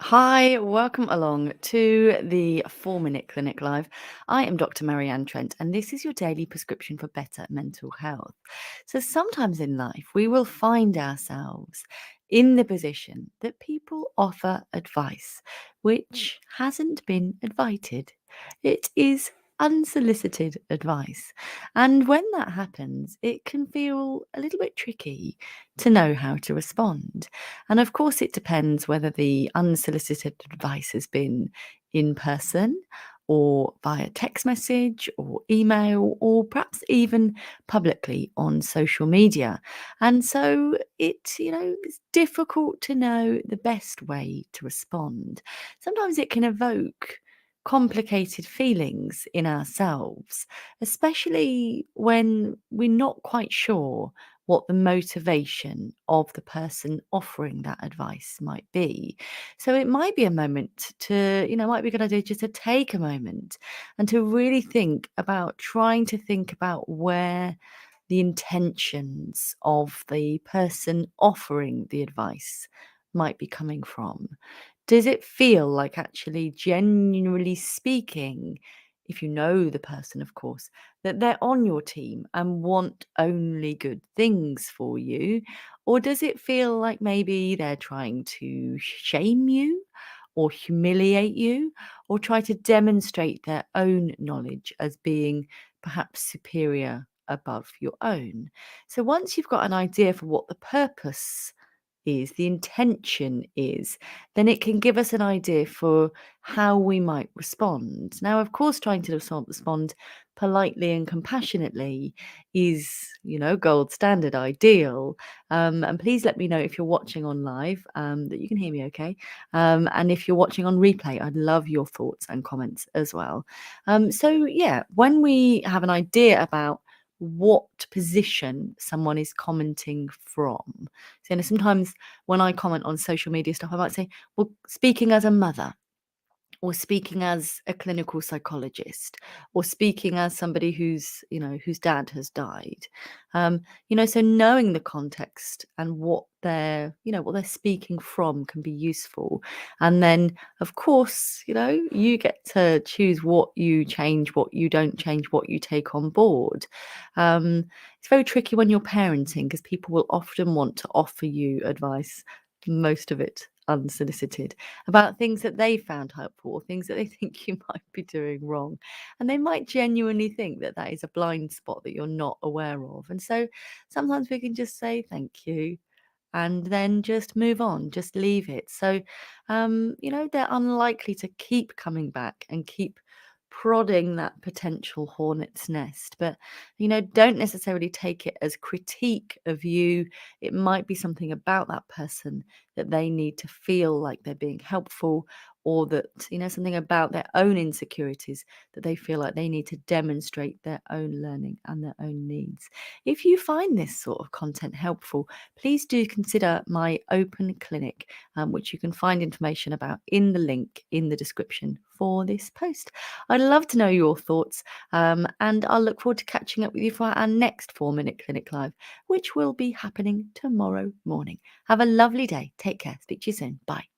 Hi, welcome along to the 4 Minute Clinic Live. I am Dr. Marianne Trent, and this is your daily prescription for better mental health. So, sometimes in life, we will find ourselves in the position that people offer advice which hasn't been invited. It is unsolicited advice. And when that happens, it can feel a little bit tricky to know how to respond. And of course, it depends whether the unsolicited advice has been in person or via text message or email or perhaps even publicly on social media. And so it's difficult to know the best way to respond. Sometimes it can evoke complicated feelings in ourselves, especially when we're not quite sure what the motivation of the person offering that advice might be. So it might be a moment might be a good idea just to take a moment and to really think about trying to think about where the intentions of the person offering the advice might be coming from. Does it feel like actually genuinely speaking, if you know the person, of course, that they're on your team and want only good things for you? Or does it feel like maybe they're trying to shame you or humiliate you or try to demonstrate their own knowledge as being perhaps superior above your own? So once you've got an idea for what the purpose is, the intention is, then it can give us an idea for how we might respond. Now, of course, trying to respond politely and compassionately is, gold standard ideal. And please let me know if you're watching on live that you can hear me okay. And if you're watching on replay, I'd love your thoughts and comments as well. So, when we have an idea about what position someone is commenting from. So, sometimes when I comment on social media stuff, I might say, well, speaking as a mother, or speaking as a clinical psychologist, or speaking as somebody whose dad has died. So knowing the context and what they're speaking from can be useful. And then, of course, you get to choose what you change, what you don't change, what you take on board. It's very tricky when you're parenting because people will often want to offer you advice, most of it unsolicited, about things that they found helpful or things that they think you might be doing wrong. And they might genuinely think that that is a blind spot that you're not aware of. And so sometimes we can just say thank you and then just move on, just leave it. So, they're unlikely to keep coming back and keep prodding that potential hornet's nest. But, don't necessarily take it as critique of you. It might be something about that person that they need to feel like they're being helpful, or that, something about their own insecurities that they feel like they need to demonstrate their own learning and their own needs. If you find this sort of content helpful, please do consider my open clinic, which you can find information about in the link in the description for this post. I'd love to know your thoughts, and I'll look forward to catching up with you for our next 4 Minute Clinic Live, which will be happening tomorrow morning. Have a lovely day. Take care. Speak to you soon. Bye.